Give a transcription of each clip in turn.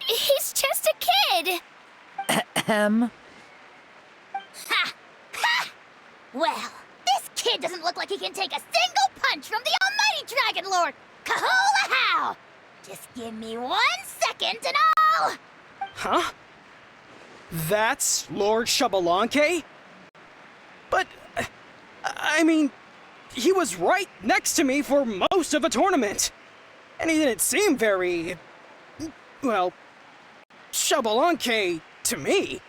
He's just a kid! Ahem. Ha! Ha! Well, this kid doesn't look like he can take a single punch from the almighty Dragon Lord! Kahula how! Just give me 1 second and I'll... Huh? That's Lord Xbalanque? But, I mean, he was right next to me for most of the tournament. And he didn't seem very, well, Xbalanque to me.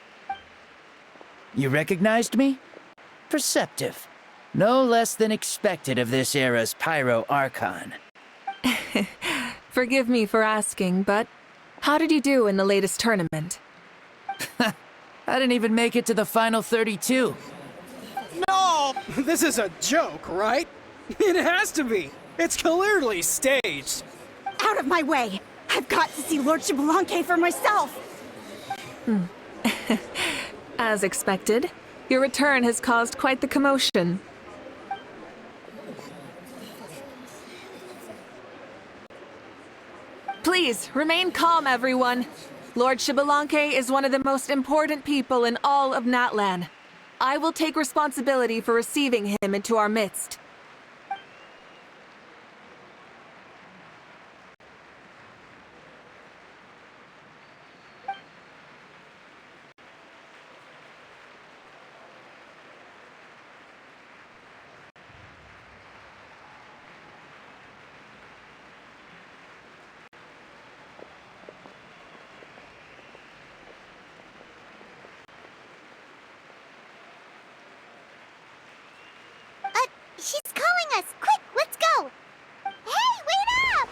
You recognized me? Perceptive. No less than expected of this era's Pyro Archon. Forgive me for asking, but how did you do in the latest tournament? I didn't even make it to the final 32. No, this is a joke, right? It has to be. It's clearly staged. Out of my way! I've got to see Lord Xbalanque for myself! As expected, your return has caused quite the commotion. Please, remain calm, everyone. Lord Xbalanque is one of the most important people in all of Natlan. I will take responsibility for receiving him into our midst. She's calling us! Quick, let's go! Hey, wait up!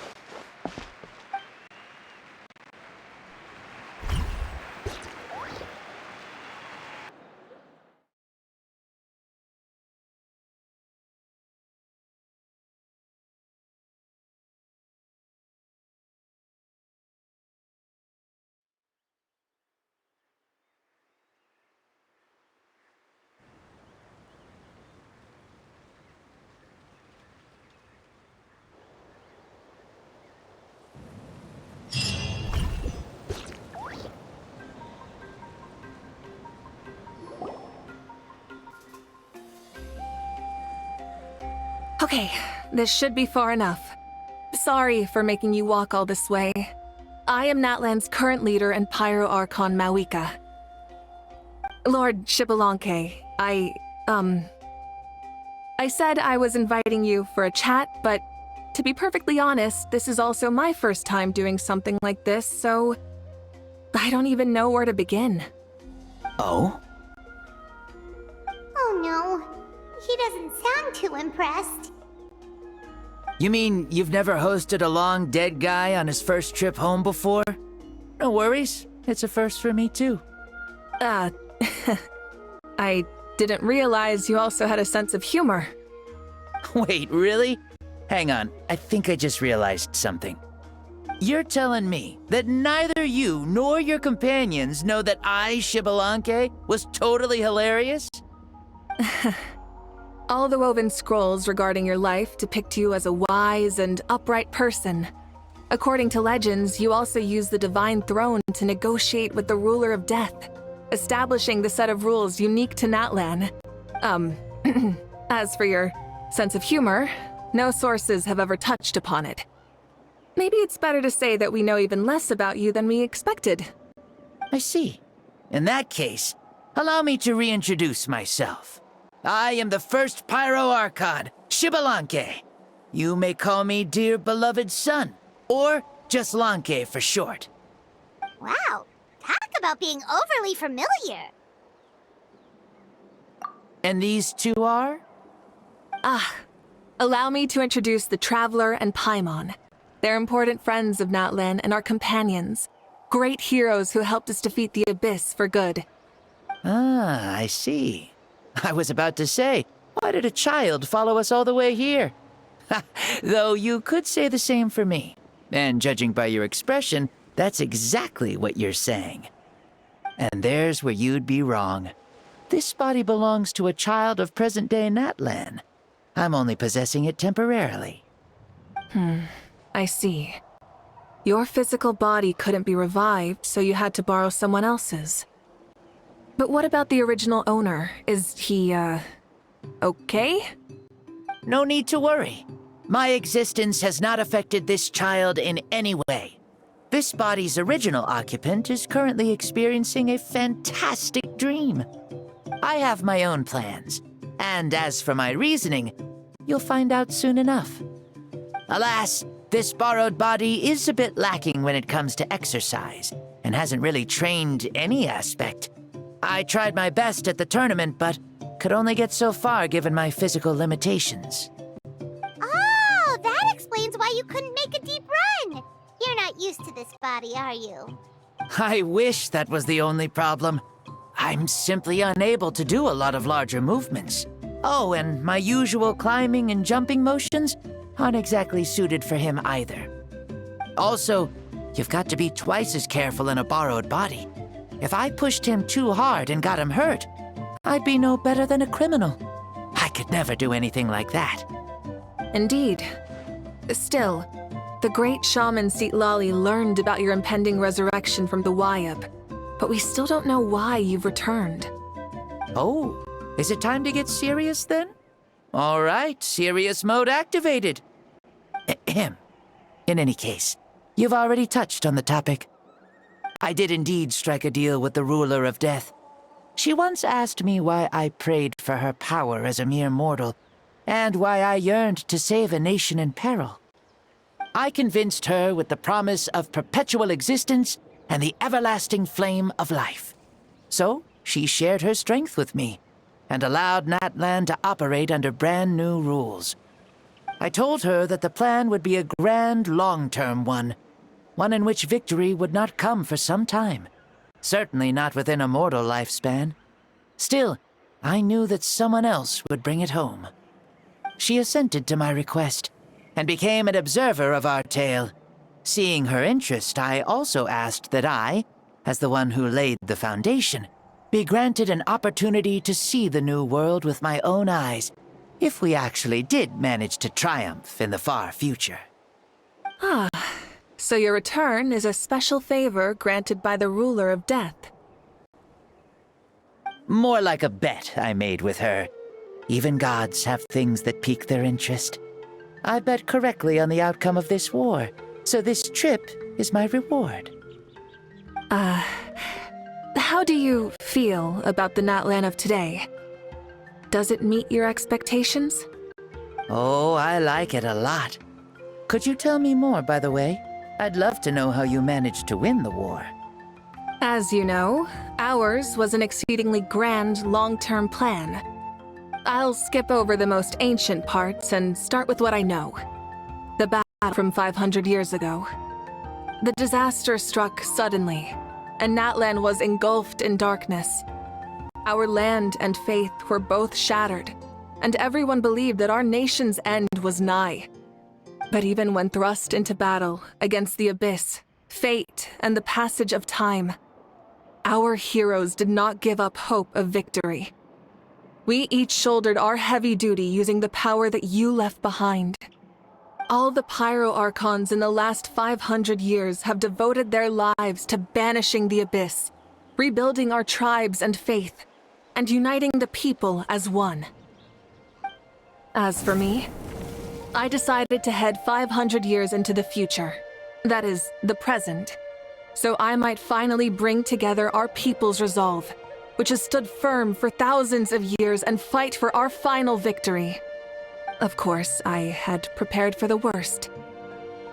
Okay, this should be far enough. Sorry for making you walk all this way. I am Natlan's current leader and Pyro Archon Malvika. Lord Xbalanque, I said I was inviting you for a chat, but to be perfectly honest, this is also my first time doing something like this, so I don't even know where to begin. Oh? Oh no, he doesn't sound too impressed. You mean you've never hosted a long dead guy on his first trip home before? No worries. It's a first for me, too. I didn't realize you also had a sense of humor. Wait, really? Hang on. I think I just realized something. You're telling me that neither you nor your companions know that I, Xbalanque, was totally hilarious? All the woven scrolls regarding your life depict you as a wise and upright person. According to legends, you also use the Divine Throne to negotiate with the Ruler of Death, establishing the set of rules unique to Natlan. As for your sense of humor, no sources have ever touched upon it. Maybe it's better to say that we know even less about you than we expected. I see. In that case, allow me to reintroduce myself. I am the first Pyro Archon, Xbalanque. You may call me dear beloved son, or just Lanque for short. Wow, talk about being overly familiar. And these two are? Allow me to introduce the Traveler and Paimon. They're important friends of Natlan and our companions. Great heroes who helped us defeat the Abyss for good. Ah, I see. I was about to say, why did a child follow us all the way here? Though you could say the same for me. And judging by your expression, that's exactly what you're saying. And there's where you'd be wrong. This body belongs to a child of present-day Natlan. I'm only possessing it temporarily. I see. Your physical body couldn't be revived, so you had to borrow someone else's. But what about the original owner? Is he, okay? No need to worry. My existence has not affected this child in any way. This body's original occupant is currently experiencing a fantastic dream. I have my own plans, and as for my reasoning, you'll find out soon enough. Alas, this borrowed body is a bit lacking when it comes to exercise, and hasn't really trained any aspect. I tried my best at the tournament, but could only get so far given my physical limitations. Oh, that explains why you couldn't make a deep run. You're not used to this body, are you? I wish that was the only problem. I'm simply unable to do a lot of larger movements. Oh, and my usual climbing and jumping motions aren't exactly suited for him either. Also, you've got to be twice as careful in a borrowed body. If I pushed him too hard and got him hurt, I'd be no better than a criminal. I could never do anything like that. Indeed. Still, the great shaman Lali learned about your impending resurrection from the Wayab, but we still don't know why you've returned. Oh, is it time to get serious then? All right, serious mode activated. Ahem. In any case, you've already touched on the topic. I did indeed strike a deal with the ruler of death. She once asked me why I prayed for her power as a mere mortal, and why I yearned to save a nation in peril. I convinced her with the promise of perpetual existence and the everlasting flame of life. So, she shared her strength with me, and allowed Natlan to operate under brand new rules. I told her that the plan would be a grand, long-term one in which victory would not come for some time. Certainly not within a mortal lifespan. Still, I knew that someone else would bring it home. She assented to my request, and became an observer of our tale. Seeing her interest, I also asked that I, as the one who laid the foundation, be granted an opportunity to see the new world with my own eyes, if we actually did manage to triumph in the far future. Ah, so your return is a special favor granted by the ruler of death. More like a bet I made with her. Even gods have things that pique their interest. I bet correctly on the outcome of this war, so this trip is my reward. How do you feel about the Natlan of today? Does it meet your expectations? Oh, I like it a lot. Could you tell me more, by the way? I'd love to know how you managed to win the war. As you know, ours was an exceedingly grand, long-term plan. I'll skip over the most ancient parts and start with what I know. The battle from 500 years ago. The disaster struck suddenly, and Natlan was engulfed in darkness. Our land and faith were both shattered, and everyone believed that our nation's end was nigh. But even when thrust into battle against the abyss, fate, and the passage of time, our heroes did not give up hope of victory. We each shouldered our heavy duty using the power that you left behind. All the Pyro Archons in the last 500 years have devoted their lives to banishing the abyss, rebuilding our tribes and faith, and uniting the people as one. As for me, I decided to head 500 years into the future, that is, the present, so I might finally bring together our people's resolve, which has stood firm for thousands of years, and fight for our final victory. Of course, I had prepared for the worst.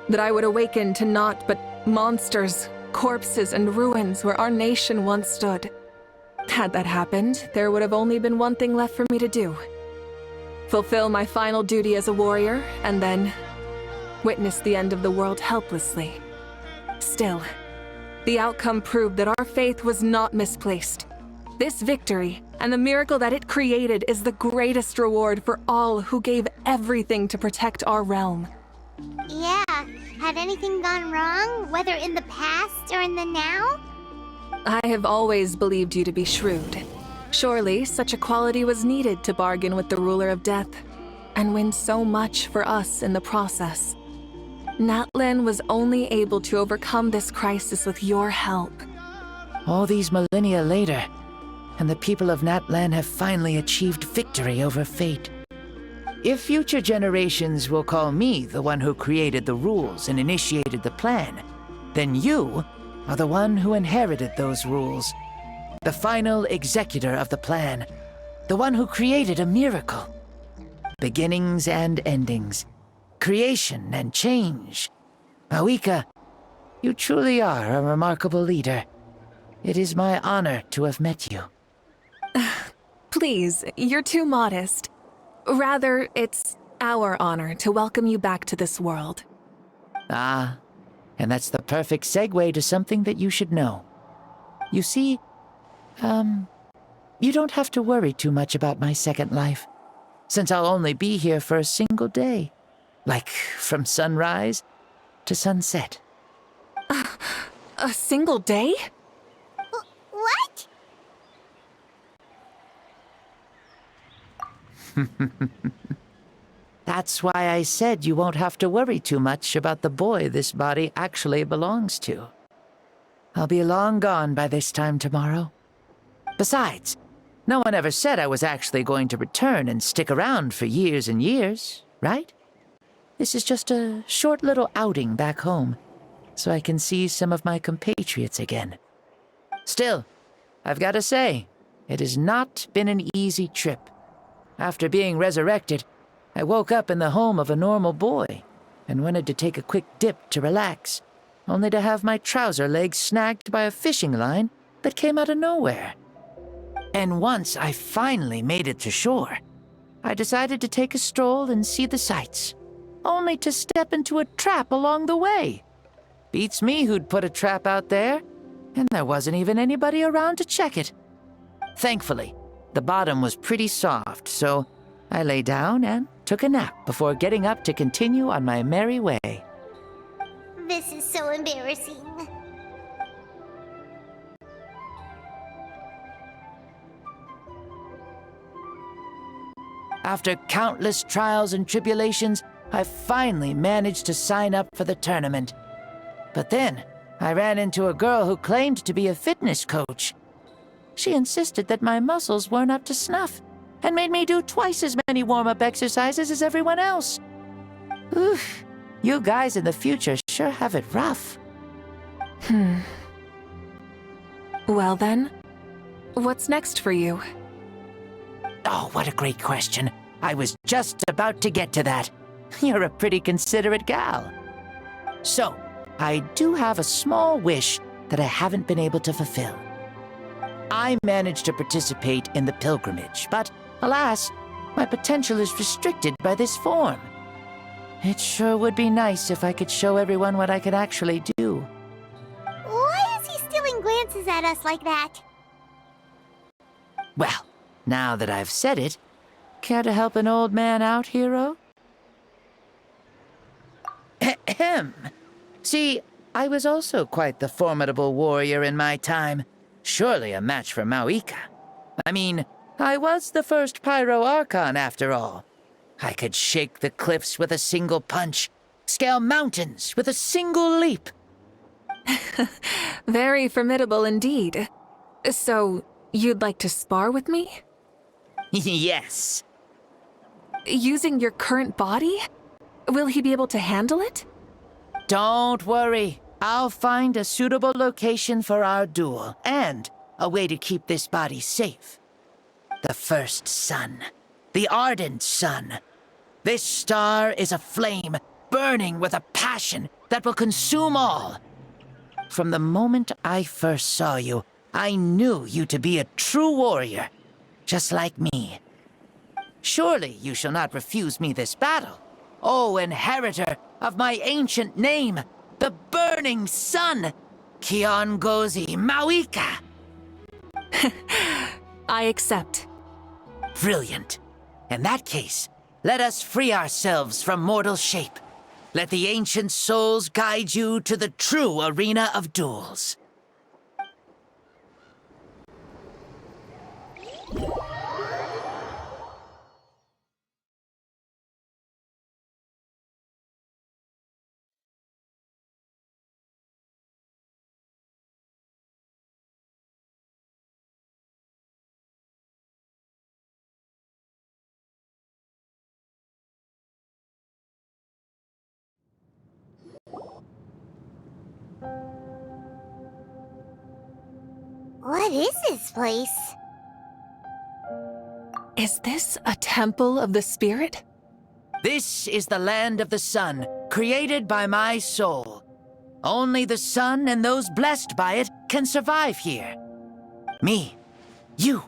That I would awaken to naught but monsters, corpses, and ruins where our nation once stood. Had that happened, there would have only been one thing left for me to do. Fulfill my final duty as a warrior, and then witness the end of the world helplessly. Still, the outcome proved that our faith was not misplaced. This victory, and the miracle that it created, is the greatest reward for all who gave everything to protect our realm. Yeah, had anything gone wrong, whether in the past or in the now? I have always believed you to be shrewd. Surely, such a quality was needed to bargain with the ruler of death, and win so much for us in the process. Natlan was only able to overcome this crisis with your help. All these millennia later, and the people of Natlan have finally achieved victory over fate. If future generations will call me the one who created the rules and initiated the plan, then you are the one who inherited those rules. The final executor of the plan. The one who created a miracle. Beginnings and endings. Creation and change. Malvika, you truly are a remarkable leader. It is my honor to have met you. Please, you're too modest. Rather, it's our honor to welcome you back to this world. Ah, and that's the perfect segue to something that you should know. You see, you don't have to worry too much about my second life, since I'll only be here for a single day. Like, from sunrise to sunset. A single day? What? That's why I said you won't have to worry too much about the boy this body actually belongs to. I'll be long gone by this time tomorrow. Besides, no one ever said I was actually going to return and stick around for years and years, right? This is just a short little outing back home, so I can see some of my compatriots again. Still, I've got to say, it has not been an easy trip. After being resurrected, I woke up in the home of a normal boy and wanted to take a quick dip to relax, only to have my trouser leg snagged by a fishing line that came out of nowhere. And once I finally made it to shore, I decided to take a stroll and see the sights, only to step into a trap along the way. Beats me who'd put a trap out there, and there wasn't even anybody around to check it. Thankfully, the bottom was pretty soft, so I lay down and took a nap before getting up to continue on my merry way. This is so embarrassing. After countless trials and tribulations, I finally managed to sign up for the tournament. But then, I ran into a girl who claimed to be a fitness coach. She insisted that my muscles weren't up to snuff, and made me do twice as many warm-up exercises as everyone else. Oof, you guys in the future sure have it rough. Well then, what's next for you? Oh, what a great question. I was just about to get to that. You're a pretty considerate gal. So, I do have a small wish that I haven't been able to fulfill. I managed to participate in the pilgrimage, but alas, my potential is restricted by this form. It sure would be nice if I could show everyone what I could actually do. Why is he stealing glances at us like that? Well, now that I've said it, care to help an old man out, hero? Ahem. See, I was also quite the formidable warrior in my time. Surely a match for Malvika. I mean, I was the first Pyro Archon after all. I could shake the cliffs with a single punch, scale mountains with a single leap. Very formidable indeed. So, you'd like to spar with me? Yes. Using your current body? Will he be able to handle it? Don't worry. I'll find a suitable location for our duel, and a way to keep this body safe. The first sun. The ardent sun. This star is a flame, burning with a passion that will consume all. From the moment I first saw you, I knew you to be a true warrior, just like me. Surely you shall not refuse me this battle, O inheritor of my ancient name, the Burning Sun, Kiongozi Malvika. I accept. Brilliant. In that case, let us free ourselves from mortal shape. Let the ancient souls guide you to the true arena of duels. What is this place? Is this a temple of the spirit? This is the land of the sun, created by my soul. Only the sun and those blessed by it can survive here. Me, you,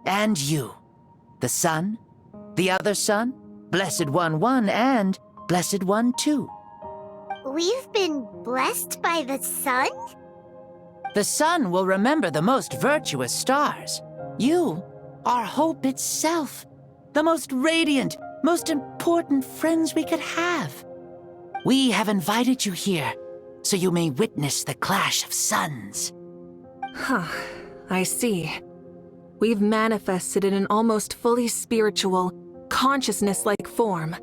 and you. The sun, the other sun, Blessed One 1, and Blessed One 2. We've been blessed by the sun? The sun will remember the most virtuous stars. You are hope itself, the most radiant, most important friends we could have. We have invited you here so you may witness the clash of suns. Huh, I see. We've manifested in an almost fully spiritual, consciousness-like form,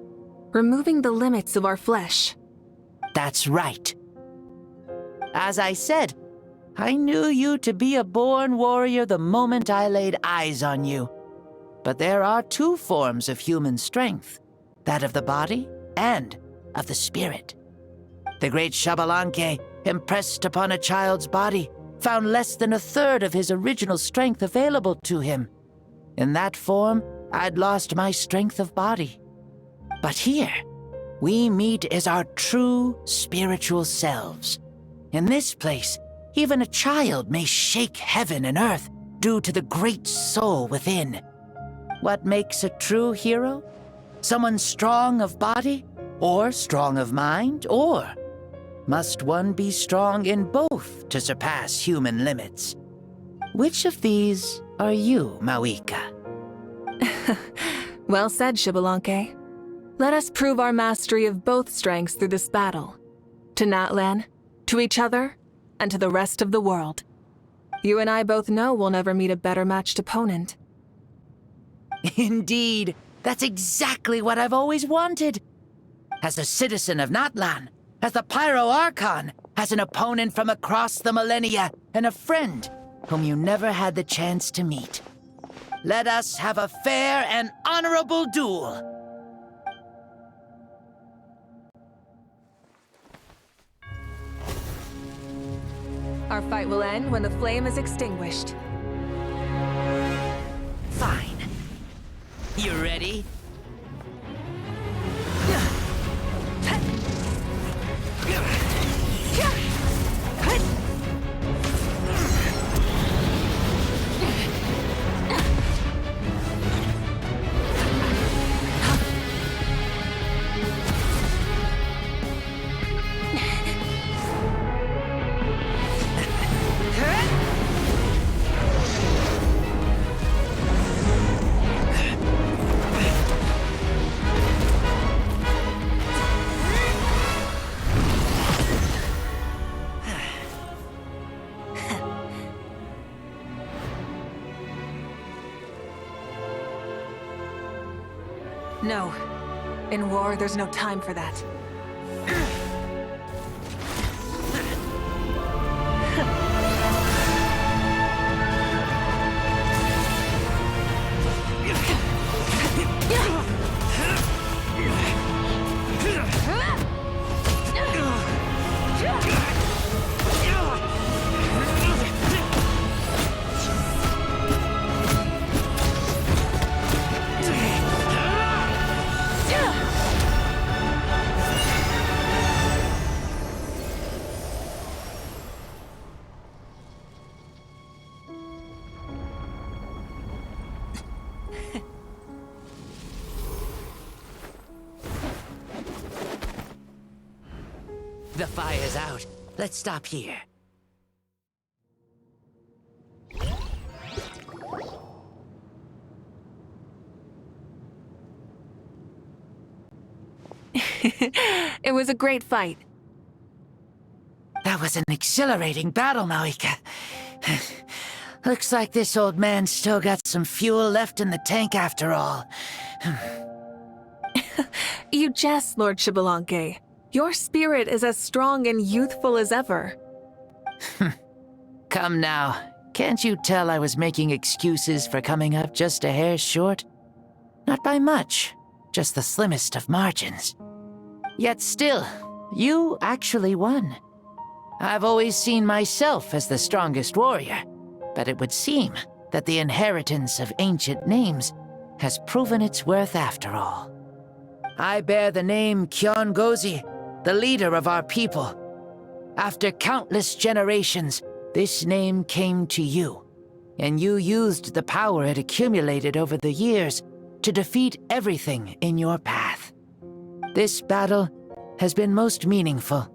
removing the limits of our flesh. That's right. As I said, I knew you to be a born warrior the moment I laid eyes on you. But there are two forms of human strength, that of the body and of the spirit. The great Xbalanque, impressed upon a child's body, found less than a third of his original strength available to him. In that form, I'd lost my strength of body. But here, we meet as our true spiritual selves. In this place, even a child may shake heaven and earth due to the great soul within. What makes a true hero? Someone strong of body, or strong of mind, or must one be strong in both to surpass human limits? Which of these are you, malvika? Well said, Xbalanque. Let us prove our mastery of both strengths through this battle. To Natlan, to each other, and to the rest of the world. You and I both know we'll never meet a better matched opponent. Indeed, that's exactly what I've always wanted. As a citizen of Natlan, as the Pyro Archon, as an opponent from across the millennia, and a friend whom you never had the chance to meet. Let us have a fair and honorable duel. Our fight will end when the flame is extinguished. Fine. You ready? No. In war, there's no time for that. The fire's out. Let's stop here. It was a great fight. That was an exhilarating battle, malvika. Looks like this old man's still got some fuel left in the tank after all. You jest, Lord Xbalanque. Your spirit is as strong and youthful as ever. Come now. Can't you tell I was making excuses for coming up just a hair short? Not by much, just the slimmest of margins. Yet still, you actually won. I've always seen myself as the strongest warrior. but it would seem that the inheritance of ancient names has proven its worth after all. I bear the name Kiongozi, the leader of our people. After countless generations, this name came to you, and you used the power it accumulated over the years to defeat everything in your path. This battle has been most meaningful.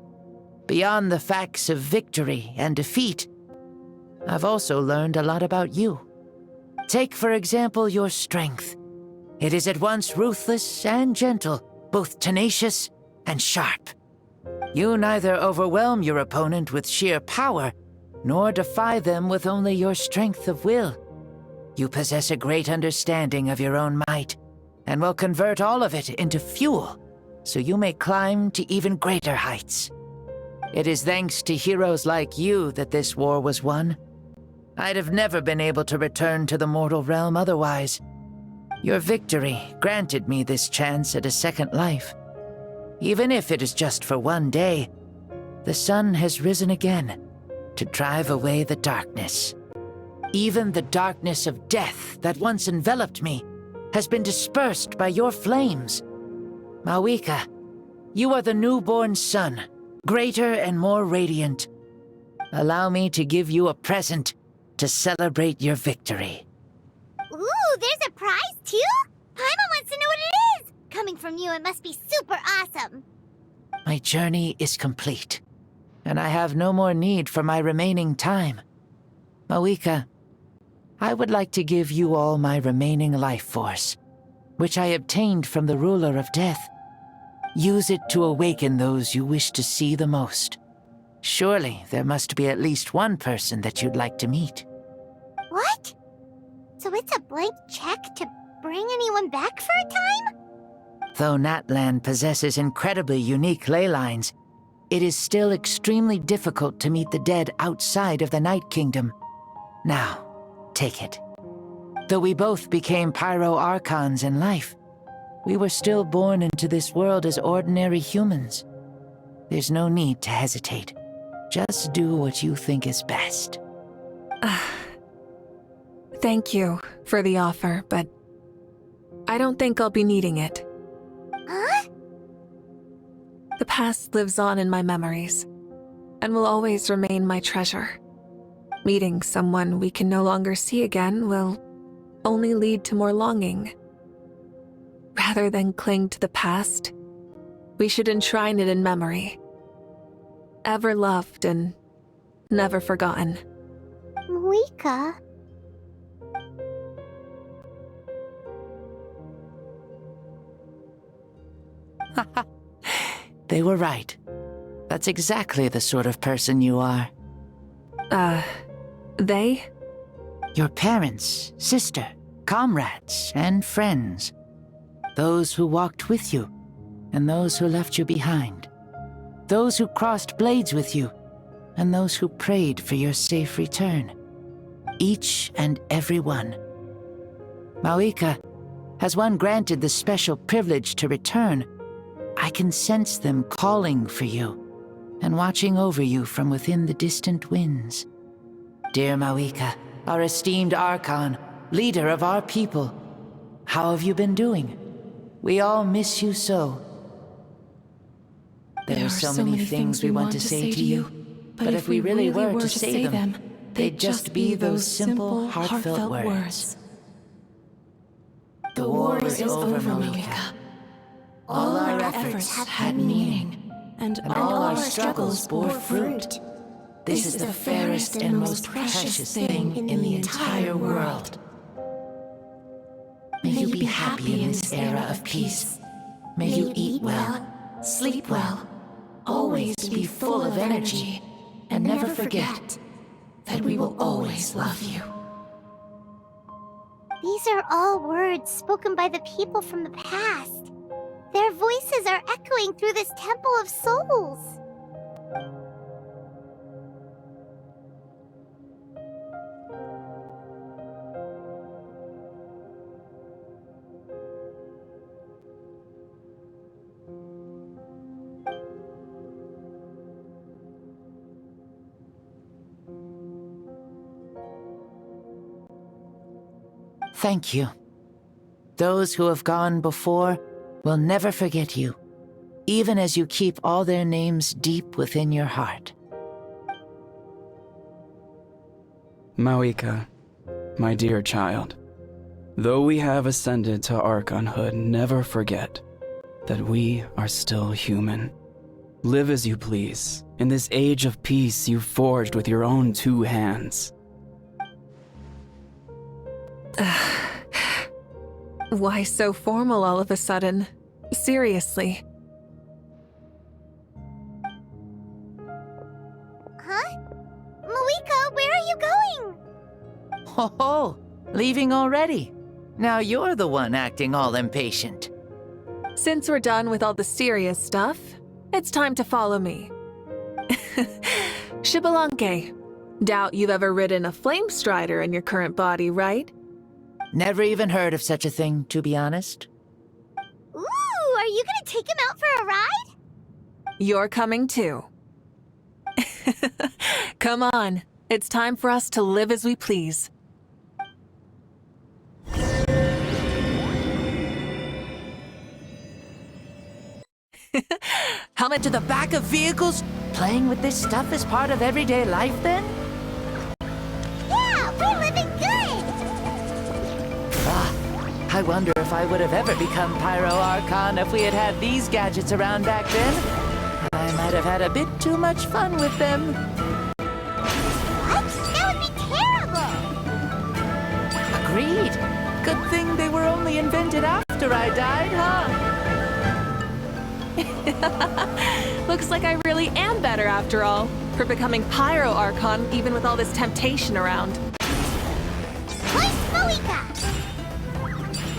Beyond the facts of victory and defeat, I've also learned a lot about you. Take, for example, your strength. It is at once ruthless and gentle, both tenacious and sharp. You neither overwhelm your opponent with sheer power, nor defy them with only your strength of will. You possess a great understanding of your own might, and will convert all of it into fuel, so you may climb to even greater heights. It is thanks to heroes like you that this war was won. I'd have never been able to return to the mortal realm otherwise. Your victory granted me this chance at a second life. Even if it is just for one day, the sun has risen again to drive away the darkness. Even the darkness of death that once enveloped me has been dispersed by your flames. Malvika, you are the newborn sun, greater and more radiant. Allow me to give you a present to celebrate your victory. Ooh, there's a prize too? Paimon wants to know what it is! Coming from you, it must be super awesome. My journey is complete, and I have no more need for my remaining time. Malvika, I would like to give you all my remaining life force, which I obtained from the ruler of death. Use it to awaken those you wish to see the most. Surely there must be at least one person that you'd like to meet. What? So it's a blank check to bring anyone back for a time? Though Natlan possesses incredibly unique ley lines, it is still extremely difficult to meet the dead outside of the Night Kingdom. Now, take it. Though we both became pyro-archons in life, we were still born into this world as ordinary humans. There's no need to hesitate. Just do what you think is best. Thank you for the offer, but I don't think I'll be needing it. Huh? The past lives on in my memories, and will always remain my treasure. Meeting someone we can no longer see again will only lead to more longing. Rather than cling to the past, we should enshrine it in memory. Ever loved and never forgotten. Malvika? They were right. That's exactly the sort of person you are. They? Your parents, sister, comrades, and friends. Those who walked with you, and those who left you behind. Those who crossed blades with you, and those who prayed for your safe return. Each and every one. Malvika, has one granted the special privilege to return, I can sense them calling for you, and watching over you from within the distant winds. Dear Malvika, our esteemed Archon, leader of our people, how have you been doing? We all miss you so. There are so many things we want to say to you, but if we really were to say them, they'd just be those simple, heartfelt words. The war is over, Malvika. All our efforts had meaning, and all our struggles bore fruit. This is the fairest and most precious thing in the entire world. May you be happy in this era of peace. May you eat well, sleep well, always be full of energy, and never forget that we will always love you. These are all words spoken by the people from the past. Their voices are echoing through this Temple of Souls. Thank you. Those who have gone before will never forget you, even as you keep all their names deep within your heart. Malvika, my dear child, though we have ascended to Archonhood, never forget that we are still human. Live as you please, in this age of peace you forged with your own 2 hands. Why so formal all of a sudden? Seriously. Huh? Malika, where are you going? Ho ho! Leaving already? Now you're the one acting all impatient. Since we're done with all the serious stuff, it's time to follow me. Xbalanque. Doubt you've ever ridden a flame strider in your current body, right? Never even heard of such a thing, to be honest. Ooh, are you gonna take him out for a ride? You're coming too. Come on, it's time for us to live as we please. Helmet to the back of vehicles? Playing with this stuff is part of everyday life, then? Yeah, we're living good! I wonder if I would have ever become Pyro Archon if we had had these gadgets around back then. I might have had a bit too much fun with them. What? That would be terrible! Agreed. Good thing they were only invented after I died, huh? Looks like I really am better after all, for becoming Pyro Archon even with all this temptation around. Where's Malika?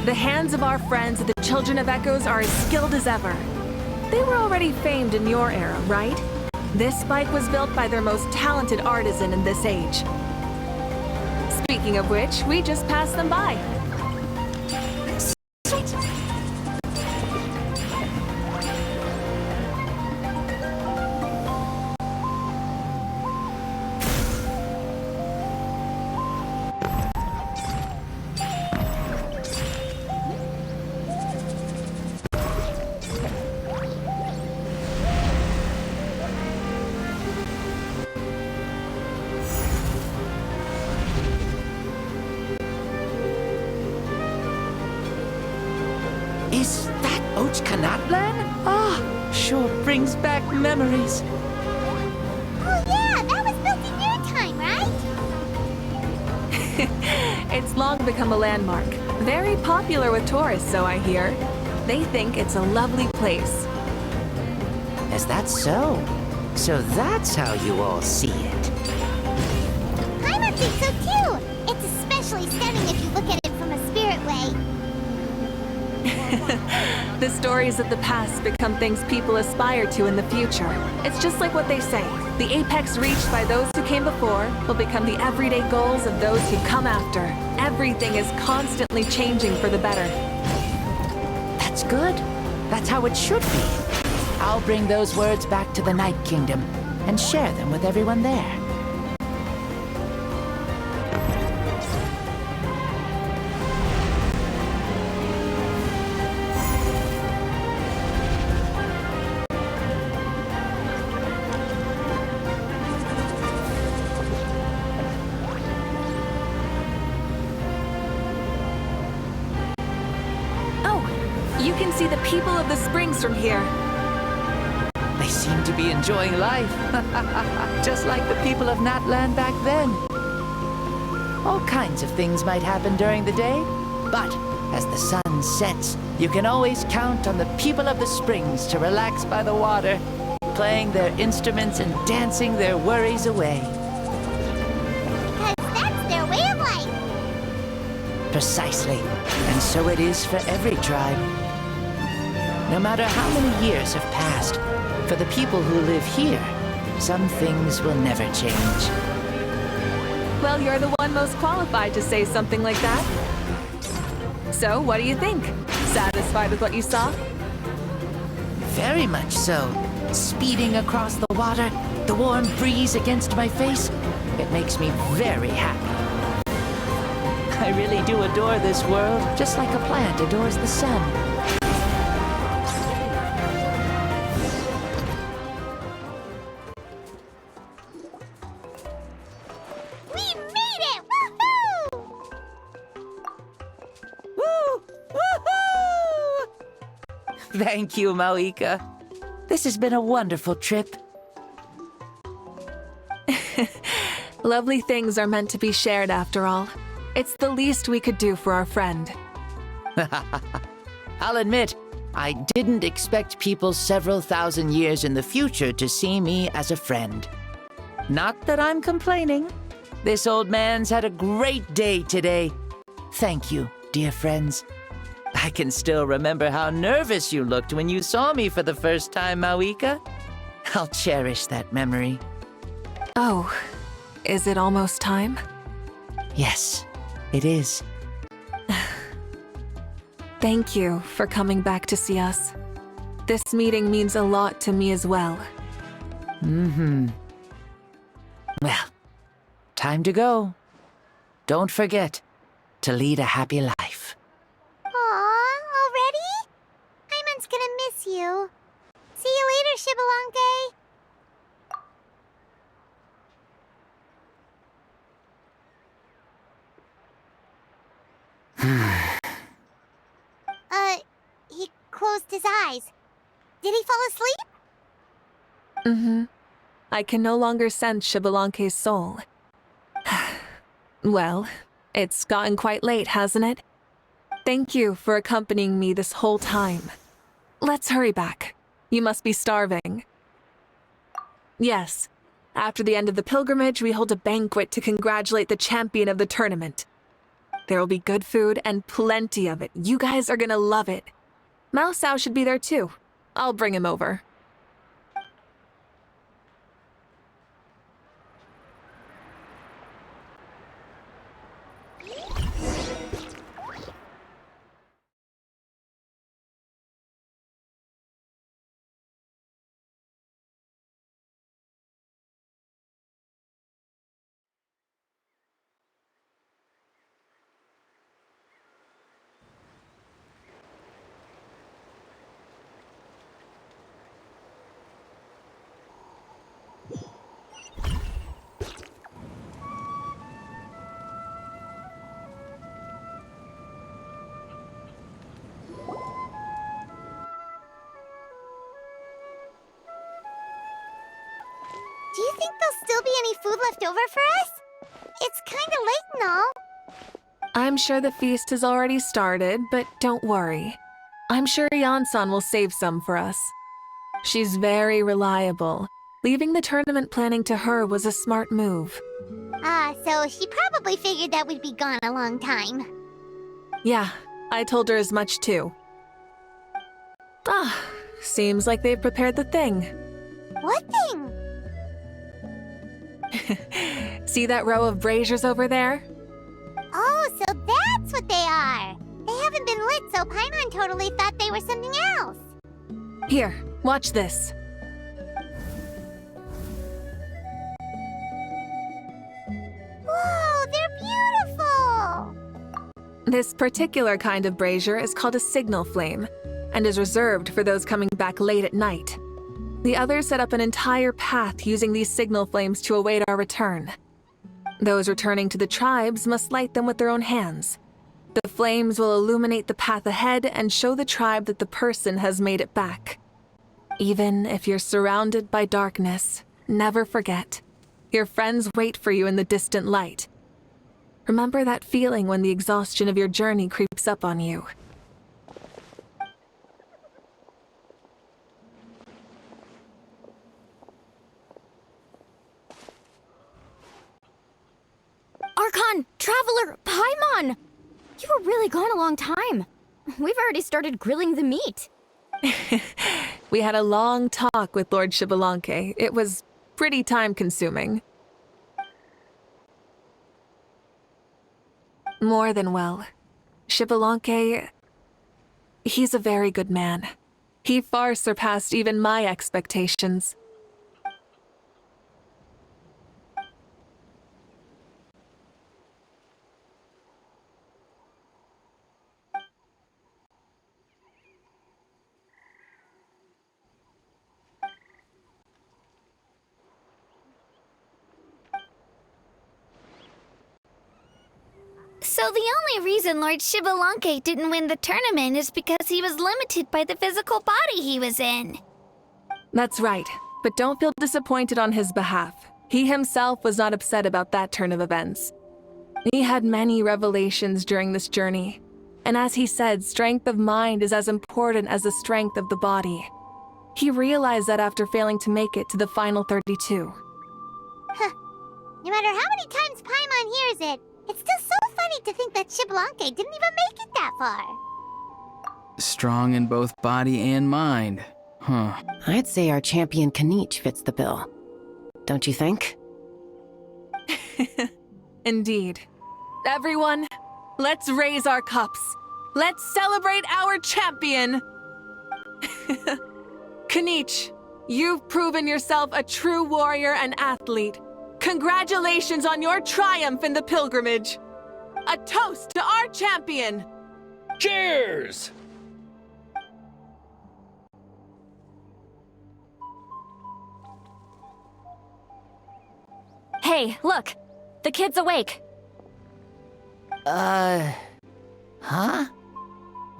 The hands of our friends, the Children of Echoes, are as skilled as ever. They were already famed in your era, right? This bike was built by their most talented artisan in this age. Speaking of which, we just passed them by. Is that Xbalanque? Ah, sure brings back memories. Oh yeah, that was built in your time, right? It's long become a landmark. Very popular with tourists, so I hear. They think it's a lovely place. Is that so? So that's how you all see it. Paimon thinks so too! It's especially stunning if you look at it from a spirit way. The stories of the past become things people aspire to in the future. It's just like what they say. The apex reached by those who came before will become the everyday goals of those who come after. Everything is constantly changing for the better. That's good. That's how it should be. I'll bring those words back to the Night Kingdom and share them with everyone there. You can see the people of the springs from here. They seem to be enjoying life, just like the people of Natland back then. All kinds of things might happen during the day, but as the sun sets, you can always count on the people of the springs to relax by the water, playing their instruments and dancing their worries away. Because that's their way of life. Precisely, and so it is for every tribe. No matter how many years have passed, for the people who live here, some things will never change. Well, you're the one most qualified to say something like that. So, what do you think? Satisfied with what you saw? Very much so. Speeding across the water, the warm breeze against my face, it makes me very happy. I really do adore this world, just like a plant adores the sun. We made it! Woohoo! Woo! Woohoo! Thank you, malvika. This has been a wonderful trip. Lovely things are meant to be shared after all. It's the least we could do for our friend. I'll admit, I didn't expect people several thousand years in the future to see me as a friend. Not that I'm complaining. This old man's had a great day today. Thank you, dear friends. I can still remember how nervous you looked when you saw me for the first time, malvika. I'll cherish that memory. Oh, is it almost time? Yes, it is. Thank you for coming back to see us. This meeting means a lot to me as well. Well, time to go. Don't forget to lead a happy life. Aw, already? Hyman's gonna miss you. See you later, Xbalanque. He closed his eyes. Did he fall asleep? I can no longer sense Xbalanque's soul. Well, it's gotten quite late, hasn't it? Thank you for accompanying me this whole time. Let's hurry back. You must be starving. Yes. After the end of the pilgrimage, we hold a banquet to congratulate the champion of the tournament. There will be good food and plenty of it. You guys are gonna love it. Mao Sao should be there too. I'll bring him over. Do you think there'll still be any food left over for us? It's kinda late and all. I'm sure the feast has already started, but don't worry. I'm sure Yansan will save some for us. She's very reliable. Leaving the tournament planning to her was a smart move. So she probably figured that we'd be gone a long time. Yeah, I told her as much too. Seems like they've prepared the thing. What thing? See that row of braziers over there? Oh, so that's what they are. They haven't been lit, so Paimon totally thought they were something else. Here, watch this. Whoa, they're beautiful! This particular kind of brazier is called a signal flame, and is reserved for those coming back late at night. The others set up an entire path using these signal flames to await our return. Those returning to the tribes must light them with their own hands. The flames will illuminate the path ahead and show the tribe that the person has made it back. Even if you're surrounded by darkness, never forget. Your friends wait for you in the distant light. Remember that feeling when the exhaustion of your journey creeps up on you. Archon! Traveler! Paimon! You were really gone a long time. We've already started grilling the meat. We had a long talk with Lord Xbalanque. It was pretty time-consuming. More than well. Xbalanque, he's a very good man. He far surpassed even my expectations. So the only reason Lord Xbalanque didn't win the tournament is because he was limited by the physical body he was in. That's right, but don't feel disappointed on his behalf. He himself was not upset about that turn of events. He had many revelations during this journey, and as he said, strength of mind is as important as the strength of the body. He realized that after failing to make it to the final 32. No matter how many times Paimon hears it, it's still so funny to think that Xbalanque didn't even make it that far. Strong in both body and mind. Huh. I'd say our champion Kaniche fits the bill. Don't you think? Indeed. Everyone, let's raise our cups. Let's celebrate our champion! Kaniche, you've proven yourself a true warrior and athlete. Congratulations on your triumph in the pilgrimage. A toast to our champion! Cheers! Hey, look! The kid's awake. Huh?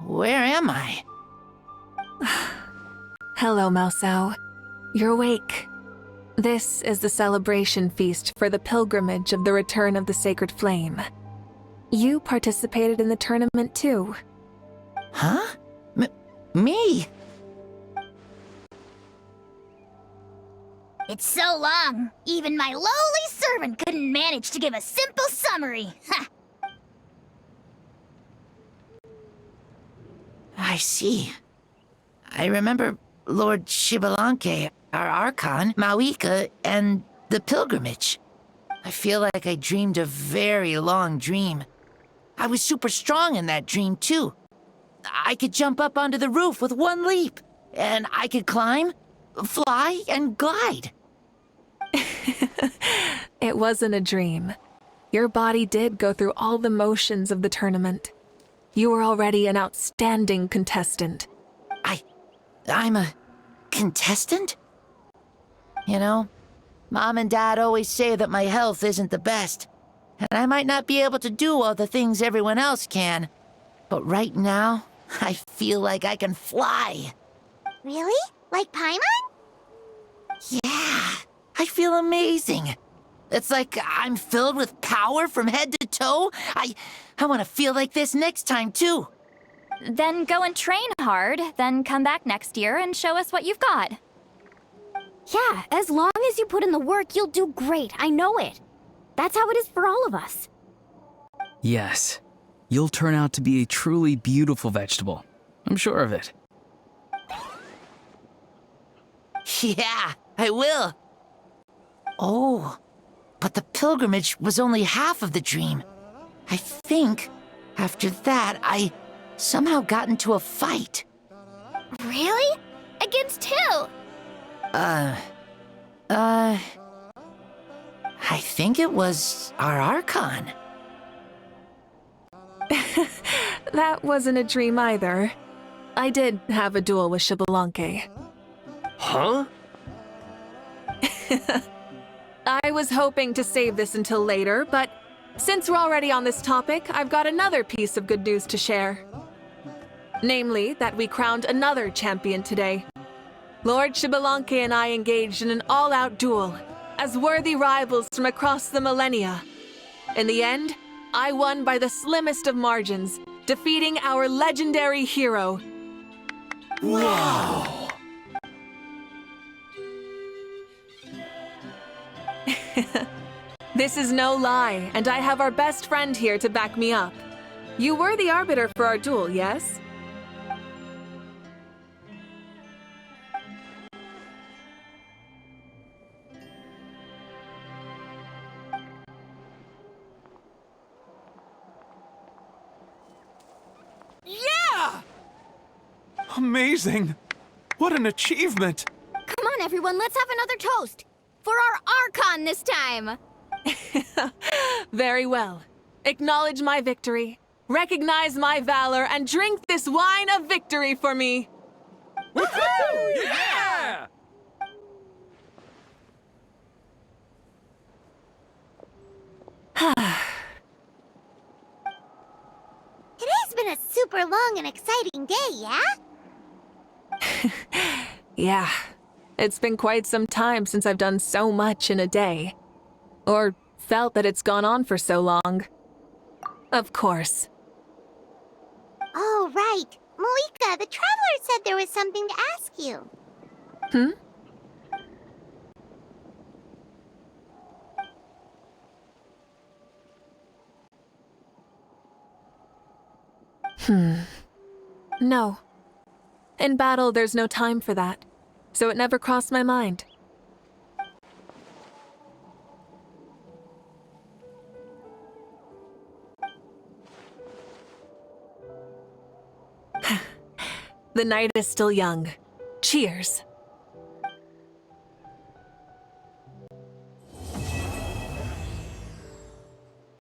Where am I? Hello, Mausau. You're awake. This is the celebration feast for the pilgrimage of the return of the sacred flame. You participated in the tournament too. Huh? Me? It's so long, even my lowly servant couldn't manage to give a simple summary. Ha! I see. I remember Lord Xbalanque, our Archon, malvika, and the pilgrimage. I feel like I dreamed a very long dream. I was super strong in that dream, too. I could jump up onto the roof with one leap, and I could climb, fly, and glide. It wasn't a dream. Your body did go through all the motions of the tournament. You were already an outstanding contestant. I'm a contestant? You know, Mom and Dad always say that my health isn't the best, and I might not be able to do all the things everyone else can. But right now, I feel like I can fly. Really? Like Paimon? Yeah, I feel amazing. It's like I'm filled with power from head to toe. I want to feel like this next time, too. Then go and train hard, then come back next year and show us what you've got. Yeah, as long as you put in the work, you'll do great. I know it. That's how it is for all of us. Yes. You'll turn out to be a truly beautiful vegetable. I'm sure of it. Yeah, I will. Oh, but the pilgrimage was only half of the dream. I think after that, I somehow got into a fight. Really? Against who? I think it was our Archon. That wasn't a dream either. I did have a duel with Xbalanque. Huh? I was hoping to save this until later, but since we're already on this topic, I've got another piece of good news to share. Namely, that we crowned another champion today. Lord Xbalanque and I engaged in an all-out duel, as worthy rivals from across the millennia. In the end, I won by the slimmest of margins, defeating our legendary hero. Wow! This is no lie, and I have our best friend here to back me up. You were the arbiter for our duel, yes? Yeah! Amazing! What an achievement! Come on, everyone, let's have another toast. For our Archon this time. Very well. Acknowledge my victory, recognize my valor, and drink this wine of victory for me. Woohoo! Yeah! been a super long and exciting day, yeah? Yeah, it's been quite some time since I've done so much in a day. Or felt that it's gone on for so long. Of course. Oh, right. Malika, the Traveler said there was something to ask you. No. In battle, there's no time for that, so it never crossed my mind. The night is still young. Cheers.